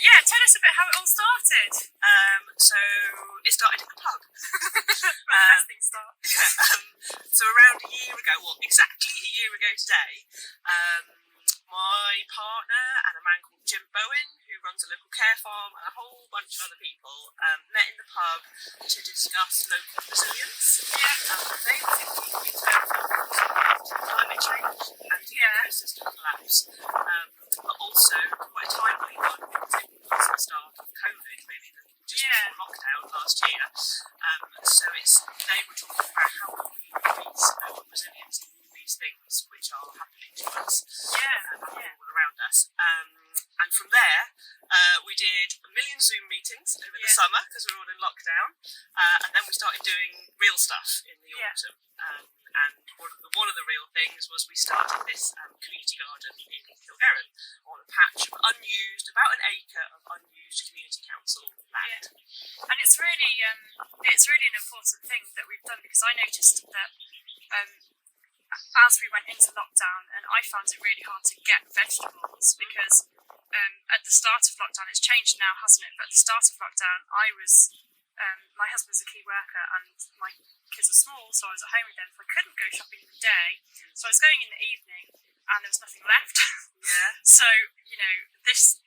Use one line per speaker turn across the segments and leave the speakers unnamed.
Yeah, tell us a bit how it all started.
So it started in the pub.
Best thing start.
So around a year ago, well, exactly a year ago today, my partner and a man called Jim Bowen, who runs a local care farm, and a whole bunch of other people met in the pub to discuss local resilience. They were thinking in terms of climate change and ecosystem collapse, but also quite a timely one because it was the start of Coed, really, just before lockdown last year. So they were talking about how we increase our resilience to all these things which are happening to us all around us. And from there, we did a million Zoom meetings over the summer because we were all in lockdown, and then we started doing real stuff in the autumn. And one of the real things was we started this community garden in Cilgerran on a patch of about an acre of unused community council land.
And it's really an important thing that we've done, because I noticed that as we went into lockdown, and I found it really hard to get vegetables because at the start of lockdown, it's changed now, hasn't it? But at the start of lockdown, I was, my husband's a key worker and my kids are small, so I was at home with them, so I couldn't go shopping in the day. So I was going in the evening and there was nothing left. So, this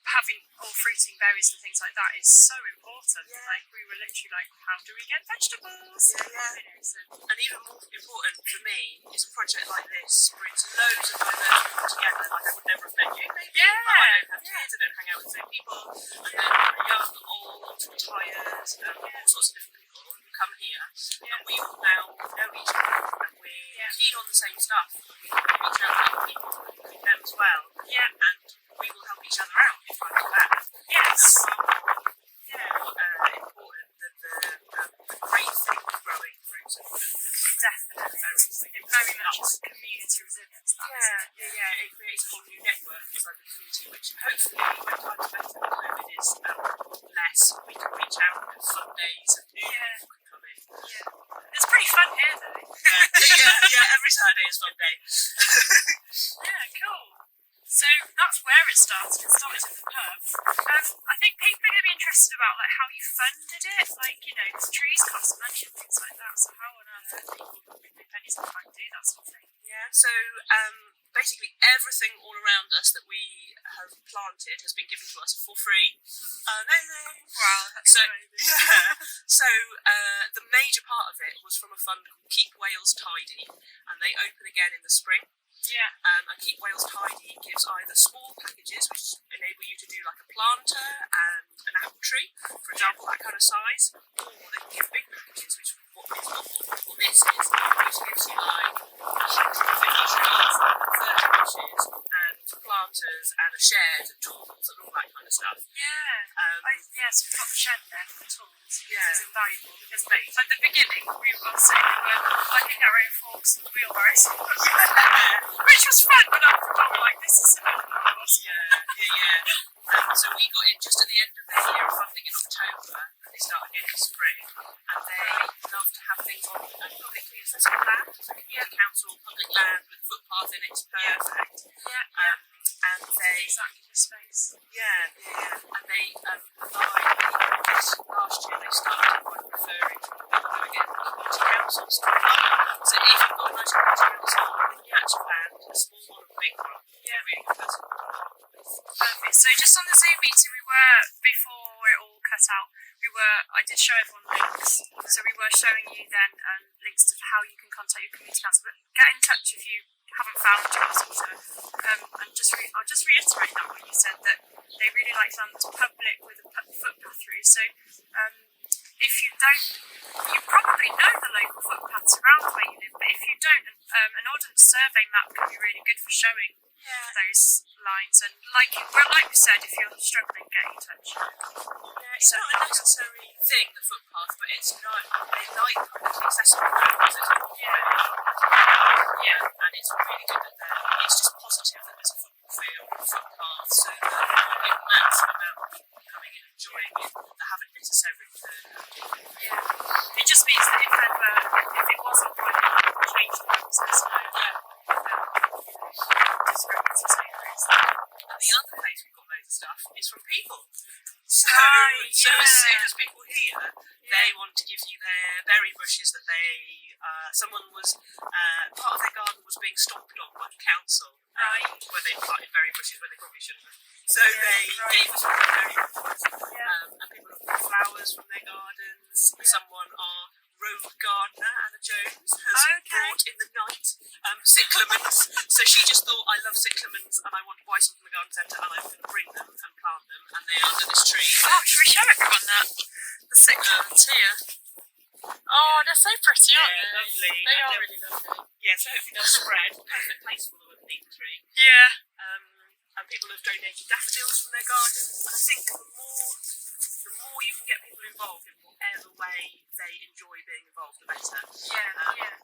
having all fruiting berries and things like that is so important. Like, we were literally like, how do we get vegetables?
And even more important for me is a project like this brings loads of diverse people together. Like, I would never have met you, maybe. I don't have kids, I don't hang out with the same people. And then young, old, retired, all sorts of different people who come here. And we all now know each other, and we're keen on the same stuff. We reach out to other people and them as well. And we will help each other out if I'm bad. Important that the great thing growing fruits and
definitely. It very much is community resilience.
It creates a whole new network inside the community, which hopefully, when times better and COVID is less, we can reach out on Sundays and new people can come in.
It's pretty fun here, though.
Every Saturday is fun day.
Cool. So that's where it started. It started in the pub. I think people are going to be interested about like how you funded it. Like, because trees cost money and things like that. So how on earth do people make pennies in the bank do that sort of thing?
So basically everything all around us that we have planted has been given to us for free. Amazing!
Wow, that's amazing.
So the major part of it was from a fund called Keep Wales Tidy, and they open again in the spring. And Keep Wales Tidy gives either small packages which enable you to do like a planter and an apple tree, for example, that kind of size, or they can give big packages, which what this is, which gives you like 150 trees, 30 bushes, and planters, and a shed, and tools, and all that kind of stuff.
So we've got the shed there for the tools. It's invaluable because at the beginning we were plugging our own forks and wheelbarrows, which was fun, but after a while we're like, this is so hard. So we got it just at the end of their year of funding in October, and they start again in spring, and they love to have things on publicly accessible land, so community council, public land with footpath in it's perfect. And they exactly the space.
And they provide this last year they started by referring to what we were doing at community councils. So if you've got a nice community council, then you actually land a small one or a big one. Really good person.
Perfect. So just on the Zoom meeting, before it all cut out, I did show everyone links. So we were showing you then links to how you can contact your community council. But get in touch if you haven't found yours. And I'll just reiterate that what you said, that they really like land public with a footpath through. So if you don't, you probably know the local footpaths around where you live, but if you don't, an ordnance survey map can be really good for showing those lines. And like we said, if you're struggling, get in touch.
It's not a necessary thing, the footpath, but it's not. They like publicly accessible roads. And it's really good that it's just positive that there's a football field, footpath, so that it massive amount of people coming in and enjoying it that haven't necessarily heard about it.
It just means that if it wasn't private, it would change the process. Discrepancies like this.
And the other place we've got loads of stuff is from people. So,
Right,
so as
yeah.
soon as people hear, they want to give you their berry bushes that they, someone was, part of their garden was being stomped on by the council,
Right.
where they planted berry bushes where they probably shouldn't have. So they gave us all the berry bushes, and people have brought flowers from their gardens. Someone, our rogue gardener, Anna Jones, has brought in the night cyclamens. So she just thought, I love cyclamens and I want to buy some from the garden centre and I'm going to bring them and plant them, and they are under this tree.
Oh, should we show everyone that? The cyclamens here. Oh, they're so pretty, aren't they?
Lovely.
They are really lovely.
Yeah, so hopefully they'll spread. Perfect place for them underneath the tree.
Yeah.
And people have donated daffodils from their gardens. And I think the more you can get people involved in whatever way they enjoy being involved, the better.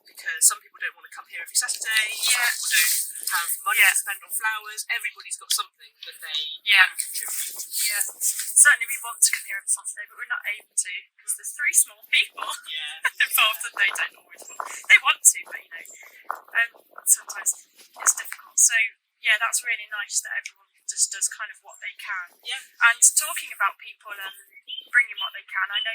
Because some people don't want to come here every Saturday. Some people don't have money to spend on flowers. Everybody's got something that they can contribute.
Yeah. Certainly we want to come here every Saturday, but we're not able to because there's 3 small people involved and they don't always want. They want to, but sometimes it's difficult. So yeah, that's really nice that everyone just does kind of what they can.
Yeah.
And talking about people and bringing what they can, I know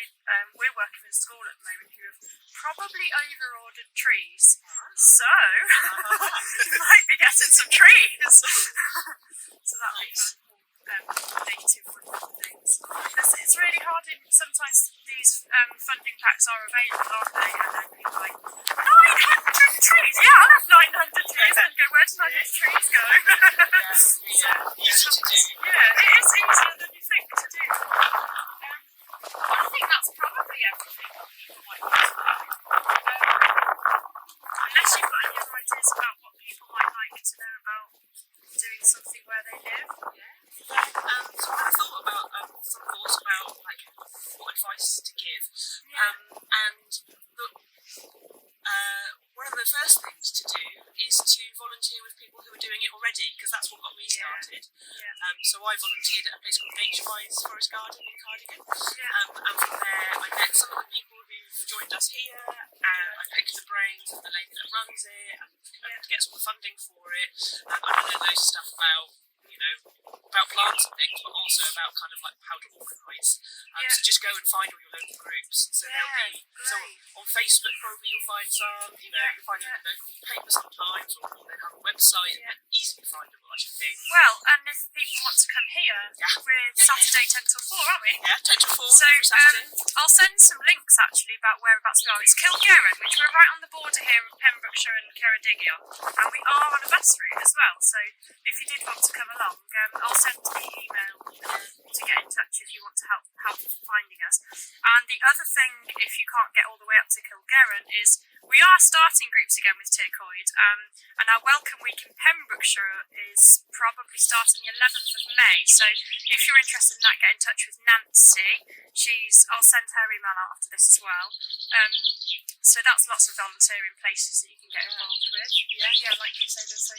we're working with a school at the moment who have probably over-ordered trees. So you might be getting some trees. So that'll be fun. Native wonderful things. It's really hard. Sometimes these funding packs are available, aren't they? And then people are like, 900 trees! Yeah, I'll have 900 trees. And go, where did 900 trees go?
Easy to do.
Yeah, it is easier than you think to do. I think that's probably everything that people might want to know. Unless you've got any other ideas about what people might like to know about doing something where they live.
So I thought about some thoughts about like what advice to give, and one of the first things to do is to volunteer with people who are doing it already, because that's what got me started. So I volunteered at a place called H-Wise Forest Garden in Cardigan, and from there I met some of the people who've joined us here, and I picked the brains of the lady that runs it and gets all the funding for it, and I know loads of stuff about about plants and things, but also about kind of like how to organise. So just go and find all your local groups. So there'll be on Facebook probably you'll find some. You'll find them in the local paper sometimes, or they have a website. They're easily findable, I should think.
Well, and if people want to come here, we're Saturday 10 till 4, aren't we?
Yeah, 10 till 4.
So
every Saturday.
I'll send some links actually about whereabouts we are. It's Cilgerran, which we're right on the border here of Pembrokeshire and Ceredigion, and we are on a bus route as well. So if you did want to come along, I'll send the email to get in touch if you want to help finding us. And the other thing, if you can't get all the way up to Cilgerran, is we are starting groups again with Coed, and our Welcome Week in Pembrokeshire is probably starting the 11th of May. So if you're interested in that, get in touch with Nancy. I'll send her email out after this as well. So that's lots of volunteering places that you can get involved with. Yeah, like you say, there's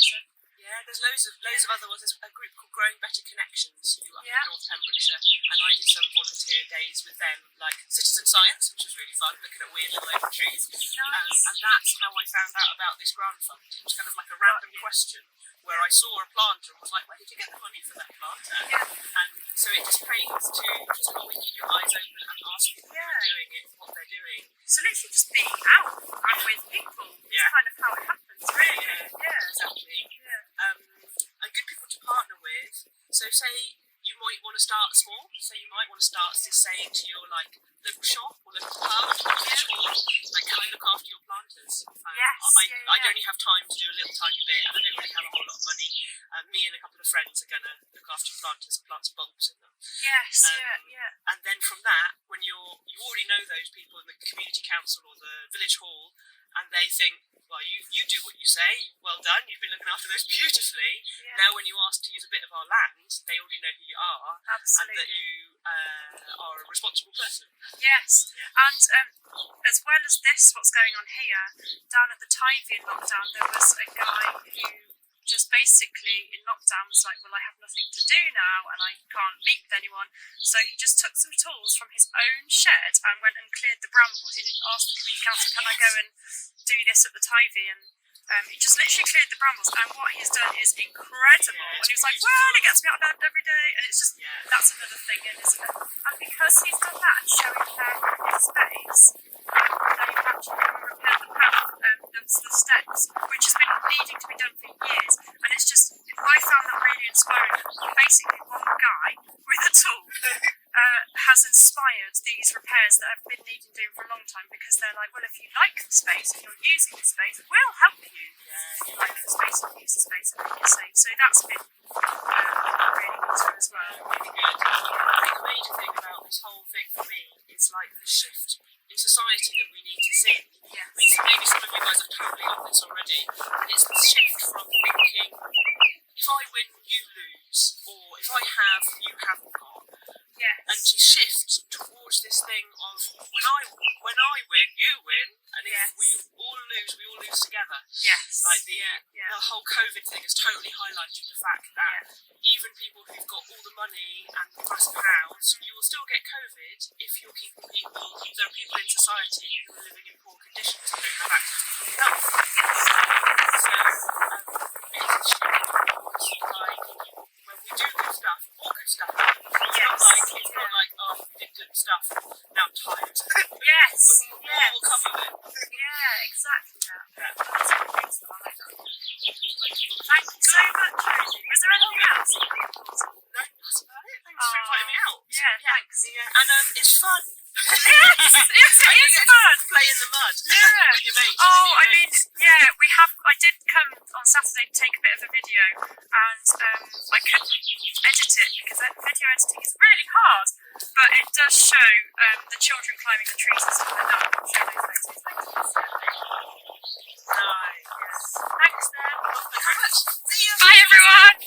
Yeah, there's loads of other ones. There's a group called Growing Better Connections who are up in North Pembrokeshire, and I did some volunteer days with them, like citizen science, which was really fun, looking at weird little oak trees. And that's how I found out about this grant fund. It was kind of like a random question where I saw a planter and was like, where did you get the money for that planter? And so it just pays to just always keep your eyes open and ask people who are doing it, what they're doing.
So literally just being out and with people is kind of how it happens, really.
Exactly. And good people to partner with. So say you might want to start small. So you might want to start just saying to your local shop or local pub or can I look after your planters? I only have time to do a little tiny bit, and I don't really have a whole lot of money. Me and a couple of friends are going to look after your planters and plant some bulbs in them. And then from that, when you already know those people in the community council or the village hall, and they think, well, you do what you say, well done, you've been looking after those beautifully. Now when you ask to use a bit of our land, they already know who you are.
Absolutely.
And that you are a responsible person.
Yes, and as well as this, what's going on here, down at the Tyvian lockdown, there was a guy who just basically in lockdown was like, well, I have nothing to do now and I can't meet with anyone, so he just took some tools from his own shed and went and cleared the brambles. He didn't ask the community council, can I go and do this at the Tyvian? He just literally cleared the brambles, and what he's done is incredible. And he was like, well, it gets me out of bed every day, and it's just, that's another thing, isn't it? And because he's done that and showing care in his space, they've actually repaired the path, the steps, which has been needing to be done for years. And it's just, I found that really inspiring. Basically, one guy with a tool has inspired these repairs that have been needing doing for a long time, because they're like, well, if you like the space and you're using the space, we'll help you. If you like the space and use the space and make it safe. So that's been really good as well.
Really good. I think the major thing about this whole thing for me is like the shift in society that we need to see.
Yes.
I mean, so maybe some of you guys have totally got this already, and it's the shift from thinking, if I win, you lose, or if I have, you haven't got.
Yes.
And to shift towards this thing of when I win, you win, and if we all lose together.
Yes.
Like the whole COVID thing has totally highlighted the fact that even people who've got all the money and massive house, you will still get COVID if you're keeping people. There are people in society who are living in poor conditions and don't have access to good health. So it's a shift towards like when we do good stuff, more good stuff. It's not like, oh, you did good stuff, now I'm tired.
Yes.
But more will come of it.
Yeah, exactly that.
Yeah.
That's what it is, I like that. Thank you so much, Rosie. Was there anything else?
No, that's about it. Thanks for inviting me out.
Yeah, thanks.
Yeah. And it's fun.
Yes, it is fun.
Play in the mud.
Yeah.
With your mates.
Oh, I mean, yeah, I did come on Saturday to take a bit of a video, and I couldn't edit it because video editing is really hard, but it does show the children climbing the trees and stuff like that. I'll show those photos later.
Nice.
Thanks then.
Thanks very much. See you.
Bye everyone.